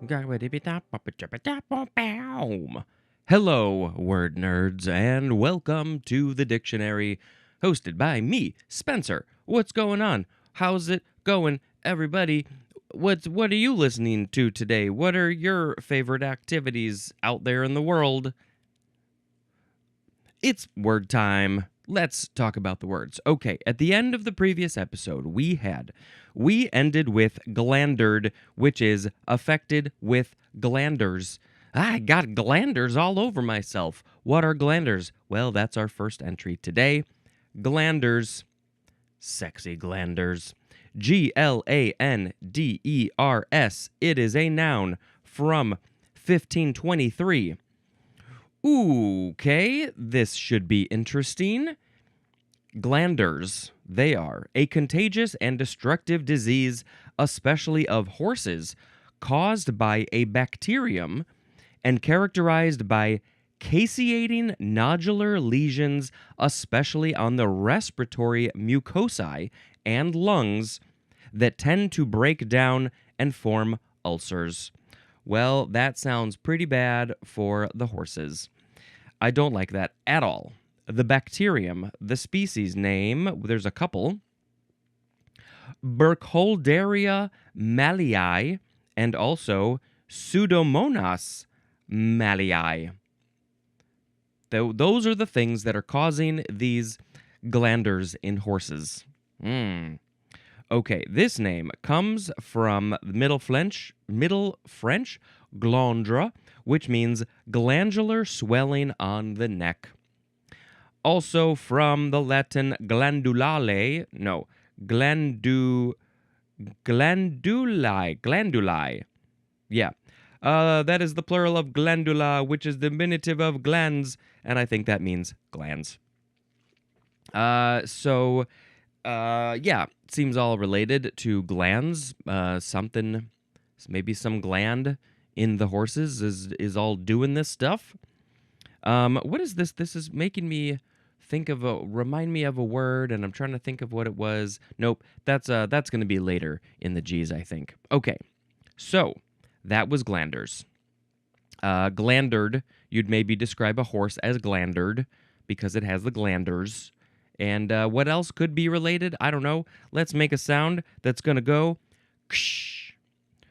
Hello, word nerds, and welcome to the dictionary, hosted by me, Spencer. What's going on? How's it going, everybody? What are you listening to today? What are your favorite activities out there in the world? It's word time. Let's talk about the words. Okay, at the end of the previous episode, we ended with glandered, which is affected with glanders. I got glanders all over myself. What are glanders? Well, that's our first entry today. Glanders. Sexy glanders. Glanders. It is a noun from 1523. Okay, this should be interesting. Glanders, they are a contagious and destructive disease, especially of horses, caused by a bacterium and characterized by caseating nodular lesions, especially on the respiratory mucosae and lungs, that tend to break down and form ulcers. Well, that sounds pretty bad for the horses. I don't like that at all. The bacterium, the species name, there's a couple. Burkholderia mallei and also Pseudomonas mallei. Those are the things that are causing these glanders in horses. Okay, this name comes from Middle French, glandre, which means glandular swelling on the neck. Also from the Latin glandulae. Yeah. That is the plural of glandula, which is the diminutive of glands, and I think that means glands. Seems all related to glands. Maybe some gland in the horses is all doing this stuff. What is this? This is making me remind me of a word, and I'm trying to think of what it was. Nope, that's going to be later in the G's, I think. Okay, so that was glanders. Glandered, you'd maybe describe a horse as glandered because it has the glanders. And what else could be related? I don't know. Let's make a sound that's going to go ksh.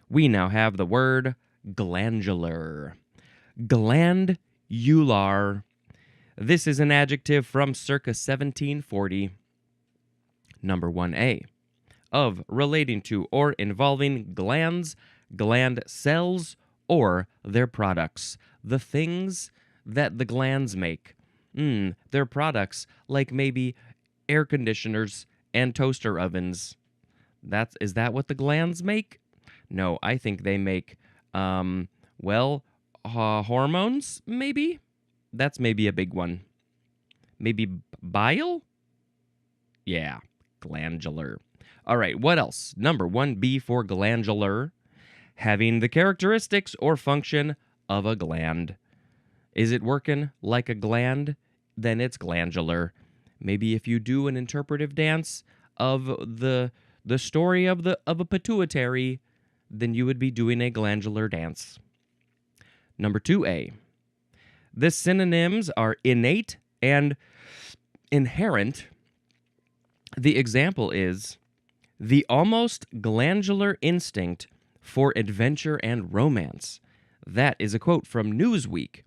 We now have the word glandular. Glandular. This is an adjective from circa 1740. Number 1A. Of, relating to, or involving glands, gland cells, or their products. The things that the glands make. Their products, like maybe air conditioners and toaster ovens. Is that what the glands make? No, I think they make, hormones, maybe? That's maybe a big one. Maybe bile? Yeah, glandular. All right, what else? Number 1B for glandular. Having the characteristics or function of a gland. Is it working like a gland? Then it's glandular. Maybe if you do an interpretive dance of the story of a pituitary, then you would be doing a glandular dance. Number 2A. The synonyms are innate and inherent. The example is the almost glandular instinct for adventure and romance. That is a quote from Newsweek.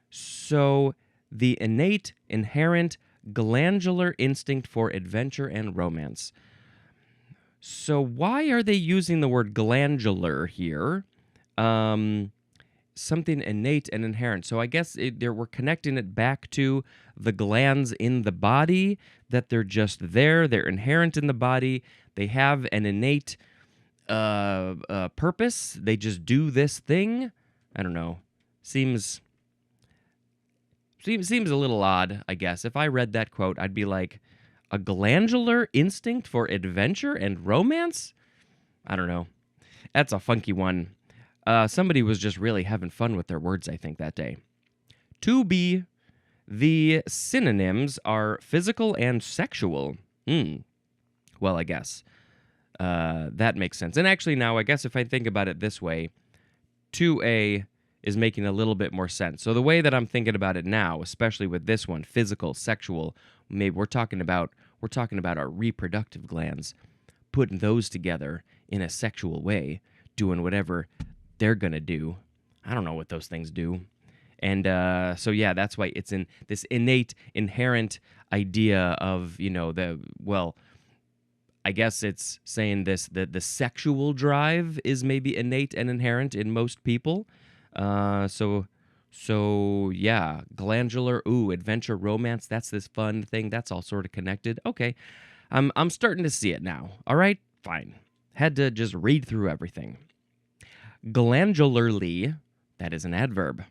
So, the innate, inherent, glandular instinct for adventure and romance. So why are they using the word glandular here? Something innate and inherent. So I guess we're connecting it back to the glands in the body, that they're just there. They're inherent in the body. They have an innate purpose. They just do this thing. I don't know. Seems a little odd, I guess. If I read that quote, I'd be like, a glandular instinct for adventure and romance? I don't know. That's a funky one. Somebody was just really having fun with their words, I think, that day. 2B, the synonyms are physical and sexual. Well, I guess. That makes sense. And actually now, I guess if I think about it this way, 2A is making a little bit more sense. So the way that I'm thinking about it now, especially with this one, physical, sexual, maybe we're talking about our reproductive glands, putting those together in a sexual way, doing whatever they're gonna do. I don't know what those things do. And so yeah, that's why it's in this innate, inherent idea of, I guess it's saying this, that the sexual drive is maybe innate and inherent in most people. So yeah, glandular, adventure, romance, that's this fun thing. That's all sort of connected. Okay, I'm starting to see it now. All right, fine. Had to just read through everything. Glandularly, that is an adverb.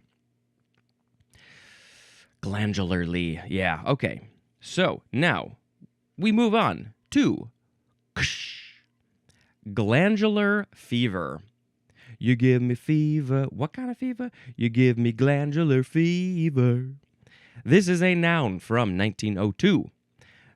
Glandularly, yeah, okay. So now we move on to glandular fever. You give me fever. What kind of fever? You give me glandular fever. This is a noun from 1902.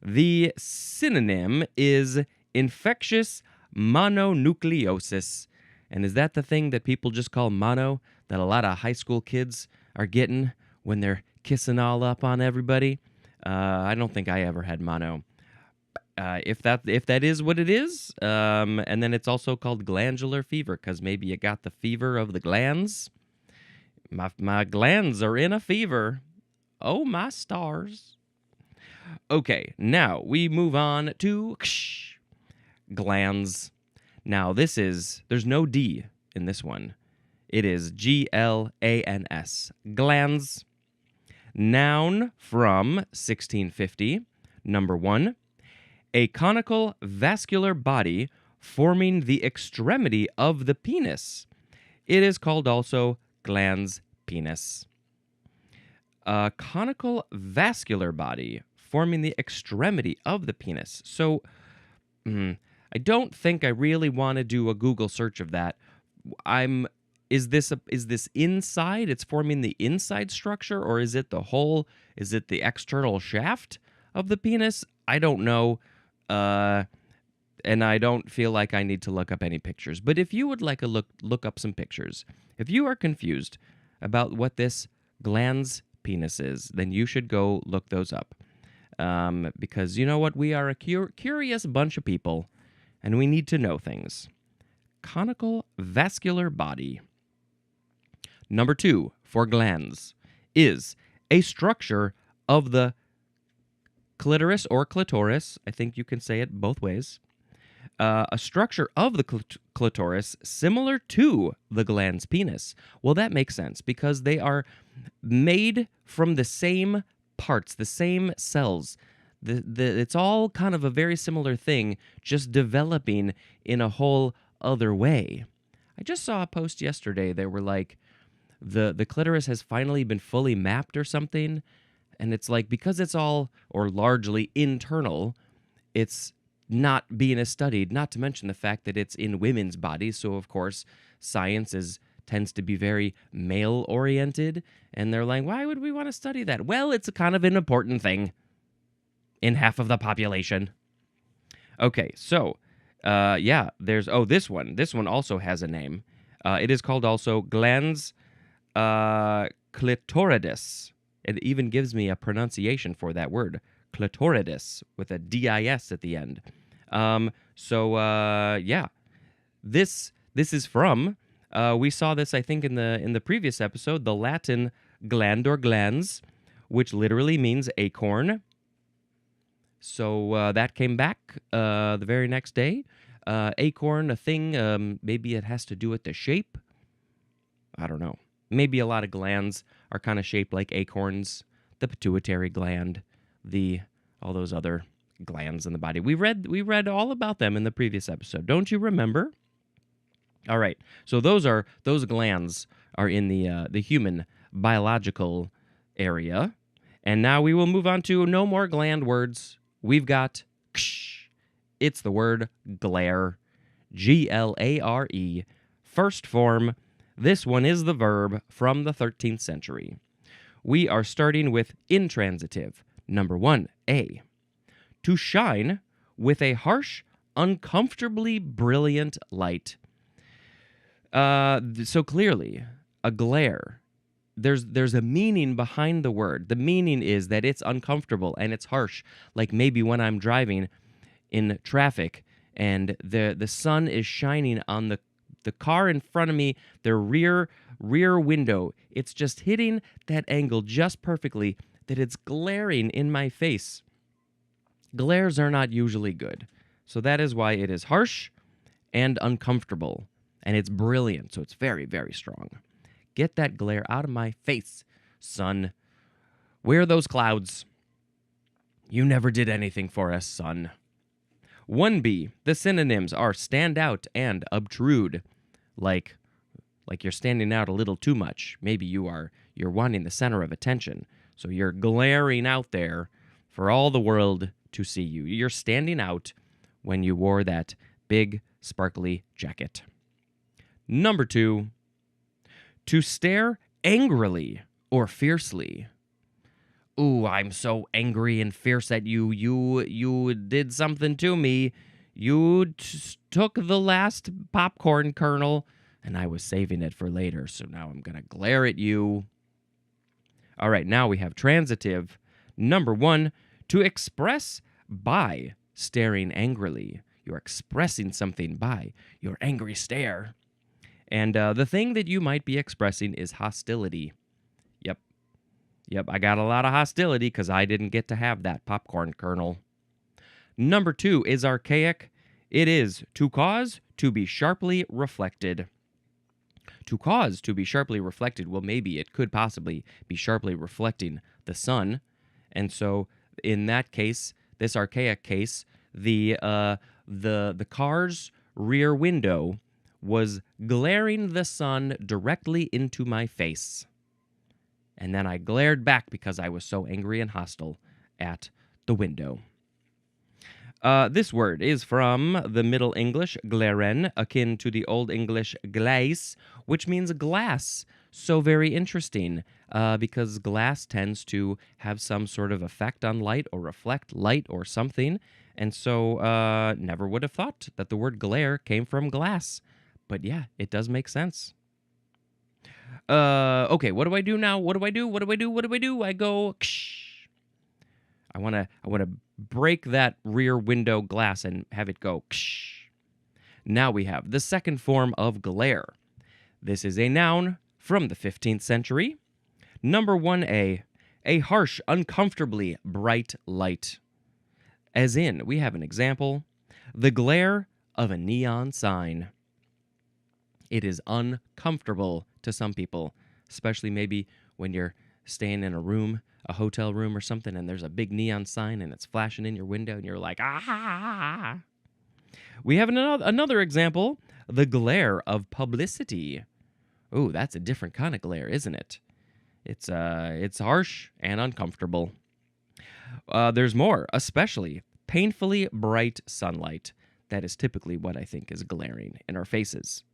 The synonym is infectious mononucleosis. And is that the thing that people just call mono, that a lot of high school kids are getting when they're kissing all up on everybody? I don't think I ever had mono. If that is what it is, and then it's also called glandular fever because maybe you got the fever of the glands. My glands are in a fever. Oh, my stars. Okay, now we move on to glands. Now there's no D in this one. It is Glans. Glands. Noun from 1650. Number 1. A conical vascular body forming the extremity of the penis. It is called also glans penis. A conical vascular body forming the extremity of the penis. So, I don't think I really want to do a Google search of that. Is this inside? It's forming the inside structure, or is it the whole? Is it the external shaft of the penis? I don't know. And I don't feel like I need to look up any pictures. But if you would like to look up some pictures, if you are confused about what this glans penis is, then you should go look those up. Because you know what? We are a curious bunch of people, and we need to know things. Conical vascular body. Number 2 for glands is a structure of the clitoris or clitoris. I think you can say it both ways. A structure of the clitoris similar to the glans penis. Well, that makes sense because they are made from the same parts, the same cells. It's all kind of a very similar thing, just developing in a whole other way. I just saw a post yesterday. They were like, the clitoris has finally been fully mapped or something. And it's like, because it's all or largely internal, it's not being as studied, not to mention the fact that it's in women's bodies. So, of course, science tends to be very male-oriented. And they're like, why would we want to study that? Well, it's a kind of an important thing in half of the population. Okay, so, there's, this one. This one also has a name. It is called also glans clitoridis. It even gives me a pronunciation for that word, clitoridis, with a D-I-S at the end. This is from, we saw this, I think, in the previous episode, the Latin gland or glans, which literally means acorn. So that came back the very next day. Acorn, a thing, maybe it has to do with the shape. I don't know. Maybe a lot of glands are kind of shaped like acorns. The pituitary gland, all those other glands in the body. We read all about them in the previous episode. Don't you remember? All right. So those glands are in the human biological area. And now we will move on to no more gland words. We've got ksh. It's the word glare. Glare. First form. This one is the verb from the 13th century. We are starting with intransitive. Number 1, A. To shine with a harsh, uncomfortably brilliant light. So clearly, a glare. There's a meaning behind the word. The meaning is that it's uncomfortable and it's harsh. Like maybe when I'm driving in traffic and the sun is shining on the car in front of me, their rear window. It's just hitting that angle just perfectly that it's glaring in my face. Glares are not usually good. So that is why it is harsh and uncomfortable. And it's brilliant, so it's very, very strong. Get that glare out of my face, sun. Where are those clouds? You never did anything for us, sun. 1B, the synonyms are stand out and obtrude. Like you're standing out a little too much. Maybe you're wanting the center of attention. So you're glaring out there for all the world to see you. You're standing out when you wore that big, sparkly jacket. Number 2, to stare angrily or fiercely. Ooh, I'm so angry and fierce at you. You did something to me. You took the last popcorn kernel, and I was saving it for later, so now I'm going to glare at you. All right, now we have transitive. Number 1, to express by staring angrily. You're expressing something by your angry stare. And the thing that you might be expressing is hostility. Yep, I got a lot of hostility because I didn't get to have that popcorn kernel. Number 2 is archaic. It is to cause to be sharply reflected. To cause to be sharply reflected, well, maybe it could possibly be sharply reflecting the sun. And so in that case, this archaic case, the car's rear window was glaring the sun directly into my face. And then I glared back because I was so angry and hostile at the window. This word is from the Middle English glaren, akin to the Old English glace, which means glass. So very interesting, because glass tends to have some sort of effect on light or reflect light or something. And so never would have thought that the word glare came from glass. But yeah, it does make sense. Okay, what do I do now? What do I do? I go, ksh. I want to break that rear window glass and have it go, ksh. Now we have the second form of glare. This is a noun from the 15th century. Number 1A, a harsh, uncomfortably bright light. As in, we have an example, the glare of a neon sign. It is uncomfortable to some people, especially maybe when you're staying in a room, a hotel room or something, and there's a big neon sign and it's flashing in your window and you're like, ah. We have another example, the glare of publicity. Ooh, that's a different kind of glare, isn't it? It's harsh and uncomfortable. There's more, especially painfully bright sunlight. That is typically what I think is glaring in our faces.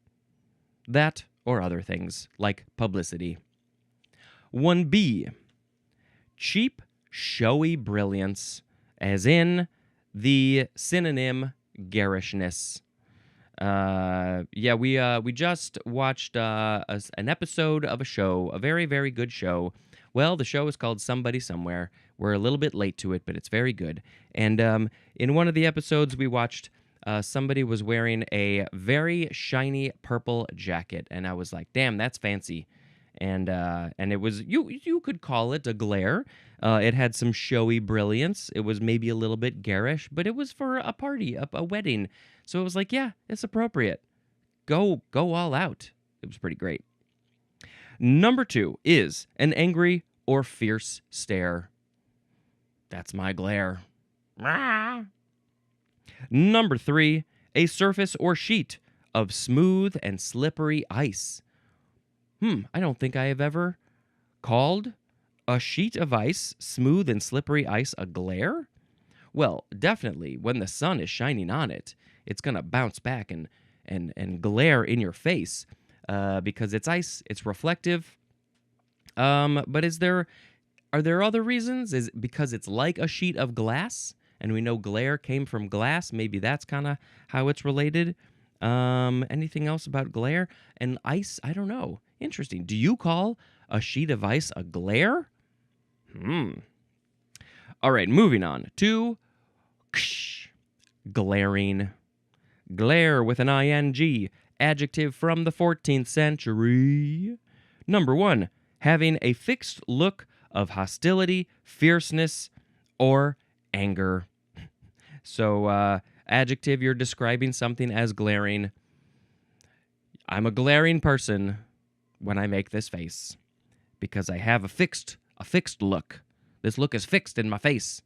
That or other things like publicity. 1B, cheap, showy brilliance, as in the synonym garishness. We just watched an episode of a show, a very, very good show. Well, the show is called Somebody Somewhere. We're a little bit late to it, but it's very good. And in one of the episodes we watched, somebody was wearing a very shiny purple jacket, and I was like, "Damn, that's fancy." And it was you could call it a glare. It had some showy brilliance. It was maybe a little bit garish, but it was for a party, a wedding. So it was like, yeah, it's appropriate. Go all out. It was pretty great. Number 2 is an angry or fierce stare. That's my glare. Number 3, a surface or sheet of smooth and slippery ice. I don't think I have ever called a sheet of ice, smooth and slippery ice, a glare? Well, definitely, when the sun is shining on it, it's going to bounce back and glare in your face because it's ice, it's reflective. But are there other reasons? Is it because it's like a sheet of glass? And we know glare came from glass. Maybe that's kind of how it's related. Anything else about glare and ice? I don't know. Interesting. Do you call a sheet of ice a glare? All right, moving on to glaring. Glare with an ing, adjective from the 14th century. Number 1, having a fixed look of hostility, fierceness, or anger. So, adjective, you're describing something as glaring. I'm a glaring person when I make this face because I have a fixed look. This look is fixed in my face.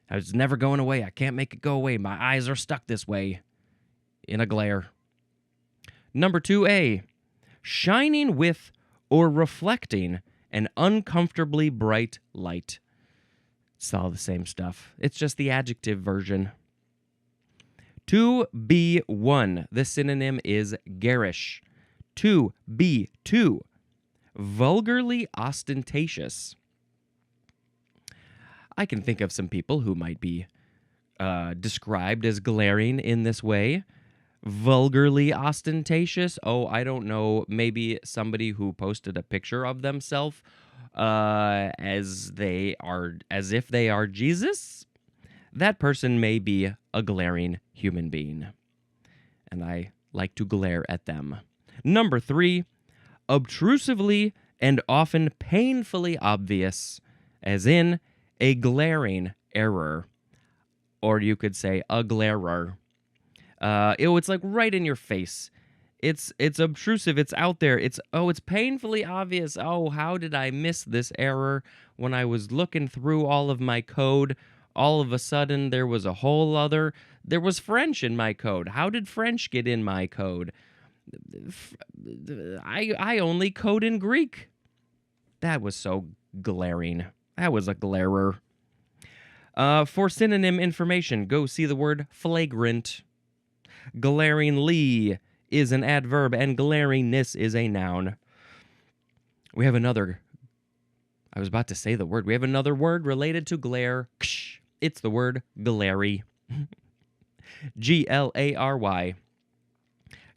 It's never going away. I can't make it go away. My eyes are stuck this way in a glare. Number 2A, shining with or reflecting an uncomfortably bright light. It's all the same stuff. It's just the adjective version. 2B1, the synonym is garish. 2B2, vulgarly ostentatious. I can think of some people who might be described as glaring in this way. Vulgarly ostentatious. Oh, I don't know. Maybe somebody who posted a picture of themselves as if they are Jesus. That person may be a glaring human being, and I like to glare at them. Number 3, obtrusively and often painfully obvious, as in a glaring error, or you could say a glarer. It's like right in your face. It's obtrusive. It's out there. It's painfully obvious. Oh, how did I miss this error when I was looking through all of my code? All of a sudden, there was French in my code. How did French get in my code? I only code in Greek. That was so glaring. That was a glarer. For synonym information, go see the word flagrant. Glaringly is an adverb, and glaringness is a noun. We have another. I was about to say the word. We have another word related to glare. It's the word glary. Glary.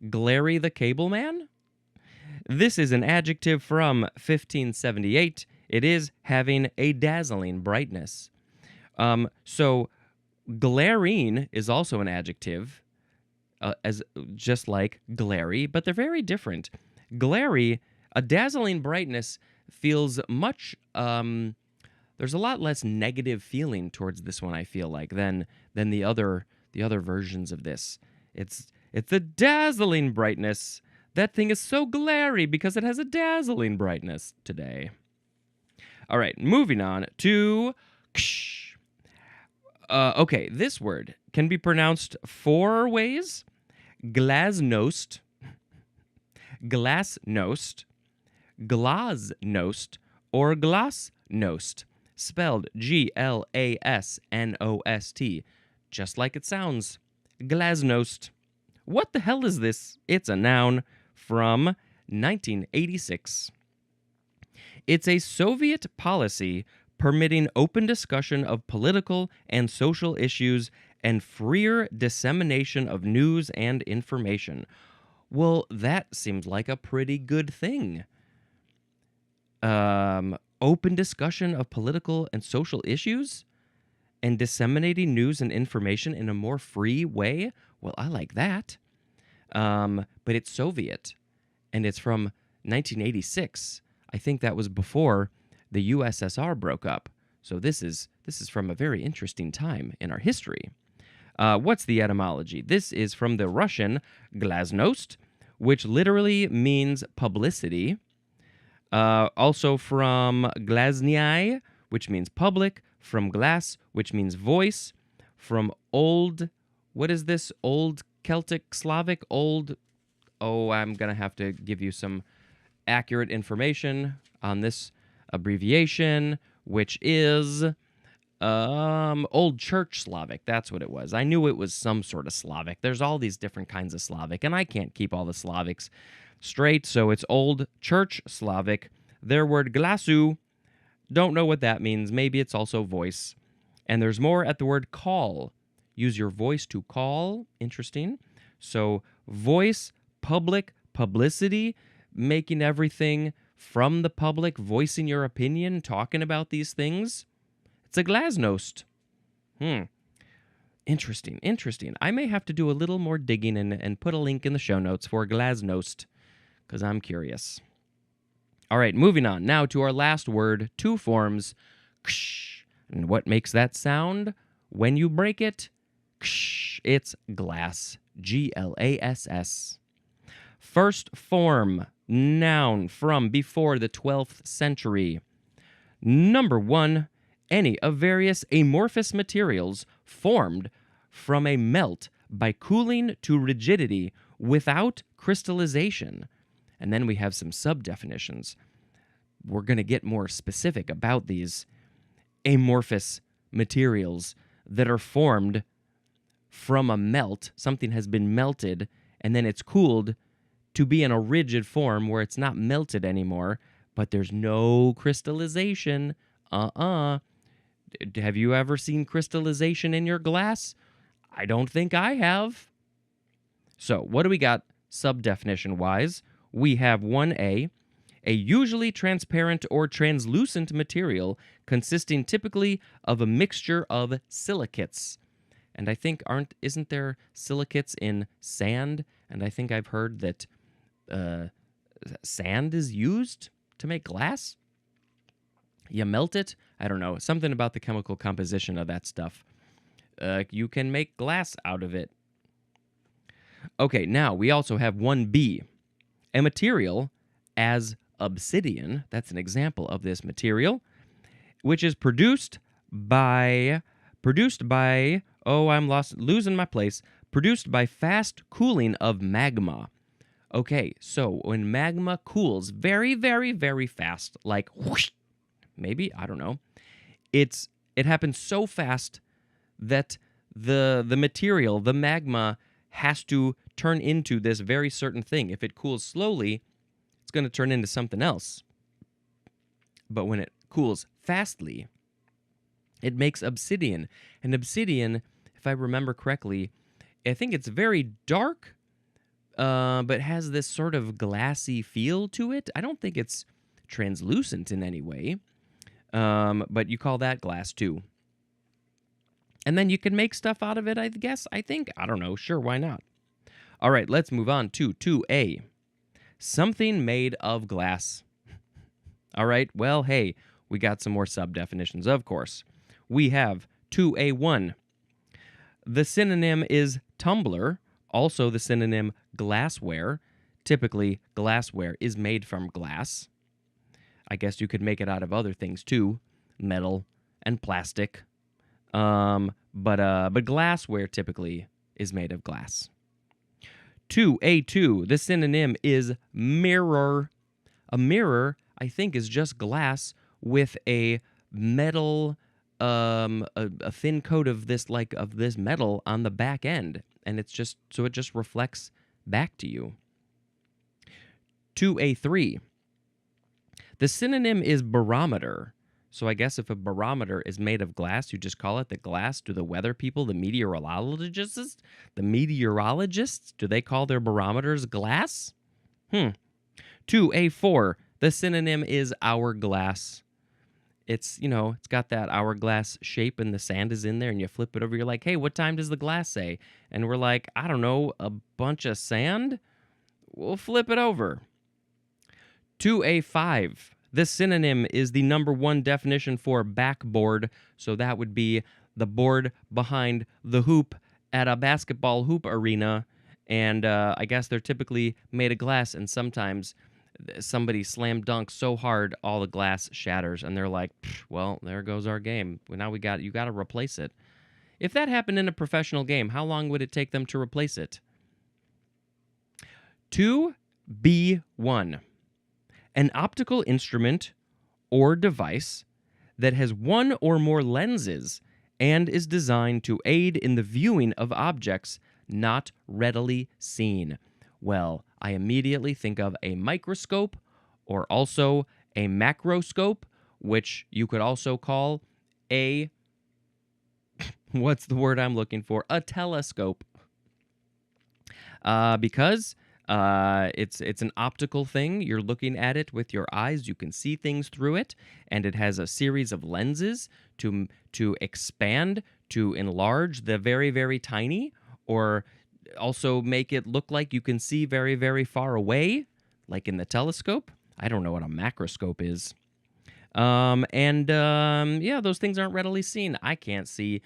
Glary the cable man? This is an adjective from 1578. It is having a dazzling brightness. So glaring is also an adjective, as just like glary, but they're very different. Glary, a dazzling brightness, feels much. There's a lot less negative feeling towards this one, I feel like, than the other versions of this. It's a dazzling brightness. That thing is so glary because it has a dazzling brightness today. All right, moving on to okay, this word can be pronounced 4 ways: glasnost, glasnost, glasnost, or glasnost, spelled Glasnost, just like it sounds, glasnost. What the hell is this? It's a noun from 1986. It's a Soviet policy permitting open discussion of political and social issues and freer dissemination of news and information. Well, that seems like a pretty good thing. Open discussion of political and social issues and disseminating news and information in a more free way? Well, I like that. But it's Soviet, and it's from 1986. I think that was before the USSR broke up. So this is from a very interesting time in our history. What's the etymology? This is from the Russian glasnost, which literally means publicity. Also from glasnyai, which means public. From glass, which means voice. From old, what is this? Old Celtic, Slavic, old. Oh, I'm going to have to give you some accurate information on this abbreviation, which is Old Church Slavic. That's what it was. I knew it was some sort of Slavic. There's all these different kinds of Slavic, and I can't keep all the Slavics straight, so it's Old Church Slavic. Their word glasu, don't know what that means. Maybe it's also voice. And there's more at the word call. Use your voice to call. Interesting. So voice, public, publicity, making everything from the public, voicing your opinion, talking about these things. It's a glasnost. Interesting, interesting. I may have to do a little more digging and put a link in the show notes for glasnost, because I'm curious. All right, moving on. Now to our last word, two forms. Ksh. And what makes that sound when you break it? Ksh. It's glass. Glass. First form, noun from before the 12th century. Number 1, any of various amorphous materials formed from a melt by cooling to rigidity without crystallization. And then we have some sub-definitions. We're going to get more specific about these amorphous materials that are formed from a melt. Something has been melted, and then it's cooled to be in a rigid form where it's not melted anymore, but there's no crystallization. Have you ever seen crystallization in your glass? I don't think I have. So, what do we got sub-definition-wise? We have 1A, a usually transparent or translucent material consisting typically of a mixture of silicates. And I think isn't there silicates in sand? And I think I've heard that sand is used to make glass. You melt it? I don't know. Something about the chemical composition of that stuff. You can make glass out of it. Okay, now we also have 1B, a material as obsidian. That's an example of this material, which is produced by, oh, I'm losing my place, produced by fast cooling of magma. Okay, so when magma cools very, very, very fast, like whoosh, maybe, I don't know, it happens so fast that the material, the magma, has to turn into this very certain thing. If it cools slowly, it's going to turn into something else. But when it cools fastly, it makes obsidian. And obsidian, if I remember correctly, I think it's very dark, but has this sort of glassy feel to it. I don't think it's translucent in any way, but you call that glass too. And then you can make stuff out of it, I guess, I think. I don't know. Sure, why not? All right, let's move on to 2A. Something made of glass. All right, well, hey, we got some more sub-definitions, of course. We have 2A1. The synonym is tumbler, also the synonym glassware. Typically, glassware is made from glass. I guess you could make it out of other things too, metal and plastic. But glassware typically is made of glass. 2A2, the synonym is mirror. A mirror, I think, is just glass with a metal, a thin coat of this metal on the back end, and it just reflects back to you. 2A3, the synonym is barometer. So I guess if a barometer is made of glass, you just call it the glass. Do the weather people, the meteorologists, do they call their barometers glass? 2A4, the synonym is hourglass. It's got that hourglass shape and the sand is in there and you flip it over. You're like, hey, what time does the glass say? And we're like, I don't know, a bunch of sand? We'll flip it over. 2A5. The synonym is the number 1 definition for backboard, so that would be the board behind the hoop at a basketball hoop arena, and I guess they're typically made of glass, and sometimes somebody slam dunks so hard all the glass shatters, and they're like, well, there goes our game. Now you got to replace it. If that happened in a professional game, how long would it take them to replace it? 2B1. An optical instrument or device that has one or more lenses and is designed to aid in the viewing of objects not readily seen. Well, I immediately think of a microscope or also a macroscope, which you could also call a, what's the word I'm looking for? A telescope. Because it's an optical thing. You're looking at it with your eyes. You can see things through it, and it has a series of lenses to expand, to enlarge the very, very tiny, or also make it look like you can see very, very far away, like in the telescope. I don't know what a macroscope is. Yeah, those things aren't readily seen. I can't see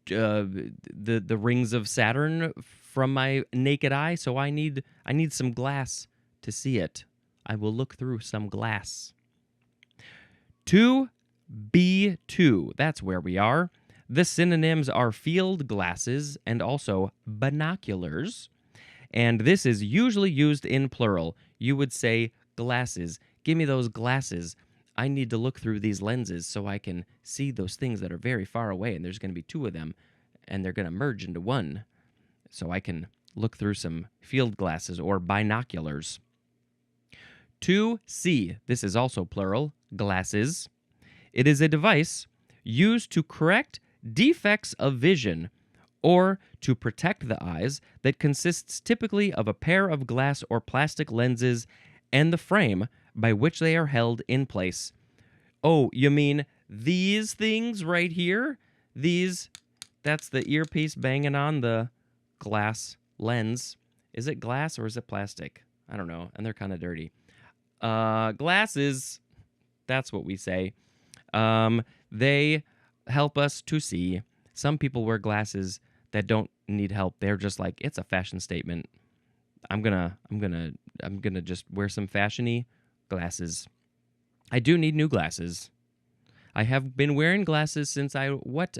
the rings of Saturn from my naked eye, so I need some glass to see it. I will look through some glass. 2B2, that's where we are. The synonyms are field glasses and also binoculars. And this is usually used in plural. You would say glasses. Give me those glasses. I need to look through these lenses so I can see those things that are very far away. And there's going to be two of them, and they're going to merge into one. So I can look through some field glasses or binoculars. 2C, this is also plural, glasses. It is a device used to correct defects of vision or to protect the eyes that consists typically of a pair of glass or plastic lenses and the frame by which they are held in place. Oh, you mean these things right here? That's the earpiece banging on the glass lens. Is it glass or is it plastic? I don't know, and they're kind of dirty. Glasses, that's what we say. They help us to see. Some people wear glasses that don't need help. They're just like, it's a fashion statement. I'm gonna just wear some fashiony glasses. I do need new glasses. I have been wearing glasses since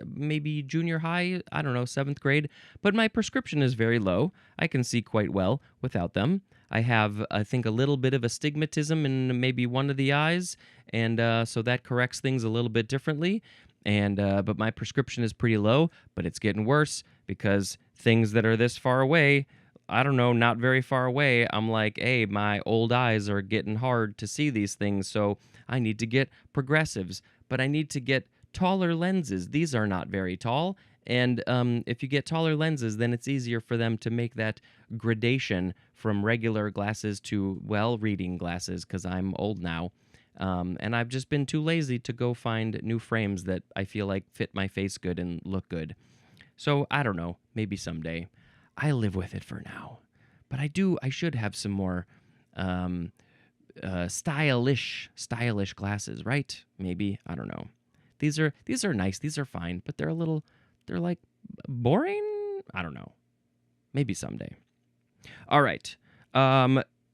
maybe junior high, I don't know, 7th grade, but my prescription is very low. I can see quite well without them. I have, I think, a little bit of astigmatism in maybe one of the eyes, and so that corrects things a little bit differently. And but my prescription is pretty low, but it's getting worse because things that are this far away, I don't know, not very far away, I'm like, hey, my old eyes are getting hard to see these things, so I need to get progressives, but I need to get taller lenses. These are not very tall, and if you get taller lenses, then it's easier for them to make that gradation from regular glasses to, well, reading glasses, because I'm old now. And I've just been too lazy to go find new frames that I feel like fit my face good and look good. So I don't know, maybe someday. I live with it for now. But I should have some more stylish glasses, right? Maybe, I don't know. These are nice, these are fine, but they're like boring? I don't know. Maybe someday. All right.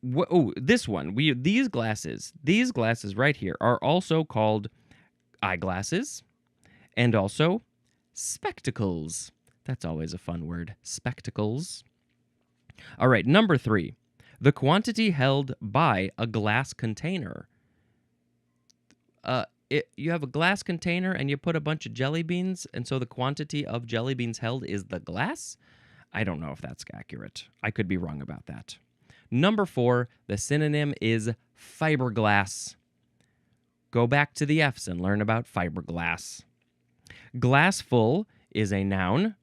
This one. These glasses right here are also called eyeglasses and also spectacles. That's always a fun word, spectacles. All right, number 3. The quantity held by a glass container. You have a glass container and you put a bunch of jelly beans, and so the quantity of jelly beans held is the glass? I don't know if that's accurate. I could be wrong about that. Number 4, the synonym is fiberglass. Go back to the F's and learn about fiberglass. Glassful is a noun,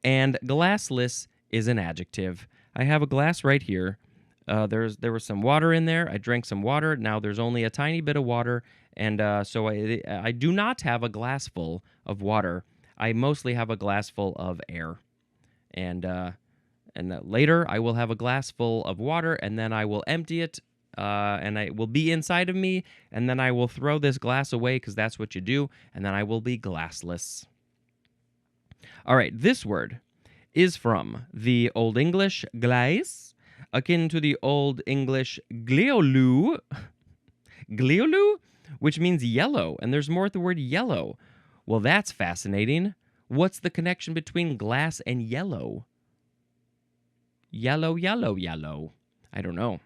and glassless is an adjective. I have a glass right here. There was some water in there. I drank some water. Now there's only a tiny bit of water, and so I do not have a glass full of water. I mostly have a glass full of air. And later I will have a glass full of water, and then I will empty it, and it will be inside of me, and then I will throw this glass away because that's what you do, and then I will be glassless. All right, this word is from the Old English gleis, akin to the Old English gleolu, which means yellow, and there's more at the word yellow. Well, that's fascinating. What's the connection between glass and yellow? Yellow. I don't know.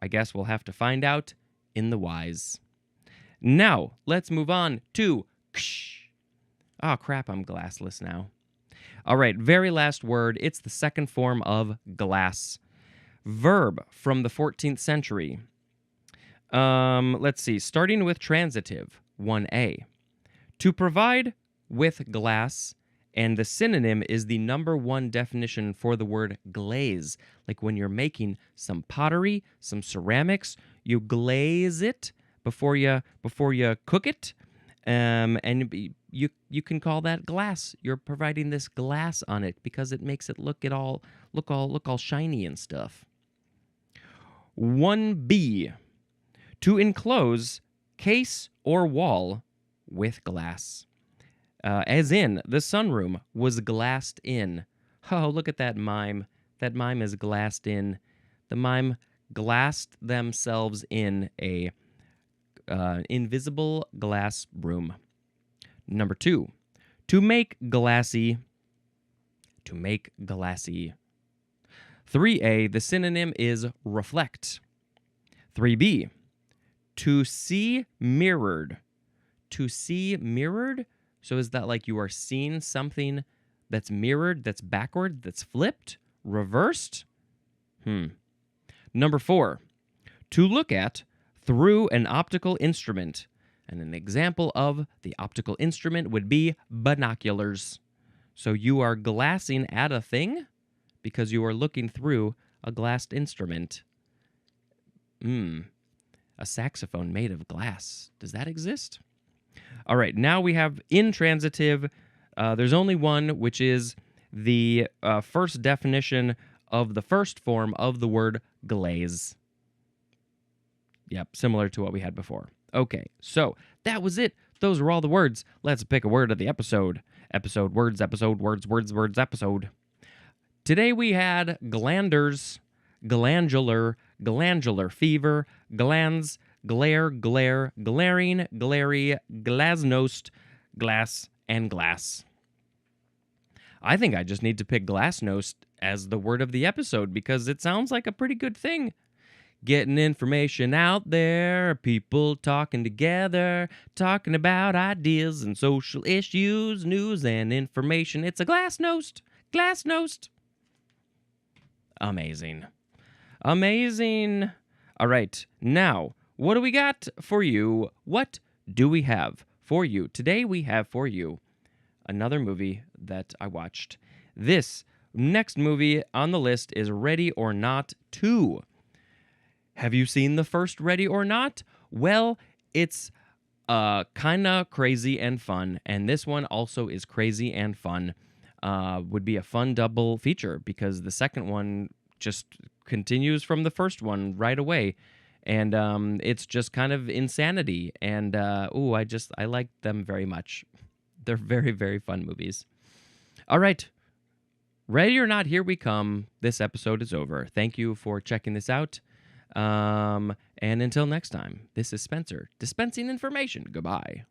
I guess we'll have to find out in the wise. Now, let's move on to ksh. Oh, crap, I'm glassless now. All right, very last word. It's the second form of glass. Verb from the 14th century. Let's see. Starting with transitive, 1A. To provide with glass And the synonym is the number one definition for the word glaze. Like when you're making some pottery, some ceramics, you glaze it before you cook it. And you can call that glass. You're providing this glass on it because it makes it look all shiny and stuff. 1B, to enclose case or wall with glass. As in, the sunroom was glassed in. Oh, look at that mime. That mime is glassed in. The mime glassed themselves in a invisible glass room. Number 2, to make glassy. To make glassy. 3A, the synonym is reflect. 3B, to see mirrored. To see mirrored? So is that like you are seeing something that's mirrored, that's backward, that's flipped, reversed? Number 4, to look at through an optical instrument. And an example of the optical instrument would be binoculars. So you are glassing at a thing because you are looking through a glassed instrument. A saxophone made of glass. Does that exist? All right, now we have intransitive. There's only one, which is the first definition of the first form of the word glaze. Yep, similar to what we had before. Okay, so that was it. Those were all the words. Let's pick a word of the episode. Episode, words, episode. Today we had glanders, glandular, glandular fever, glands, glare, glare, glaring, glary, glasnost, glass, and glass. I think I just need to pick glasnost as the word of the episode because it sounds like a pretty good thing. Getting information out there, people talking together, talking about ideas and social issues, news and information. It's a glasnost. Glasnost. Amazing. Amazing. All right, now, what do we got for you? What do we have for you? Today we have for you another movie that I watched. This next movie on the list is Ready or Not 2. Have you seen the first Ready or Not? Well, it's kind of crazy and fun, and this one also is crazy and fun. Would be a fun double feature because the second one just continues from the first one right away, and it's just kind of insanity. And I like them very much. They're very, very fun movies. All right, Ready or Not, here we come. This episode is over. Thank you for checking this out. And until next time, this is Spencer, dispensing information. Goodbye.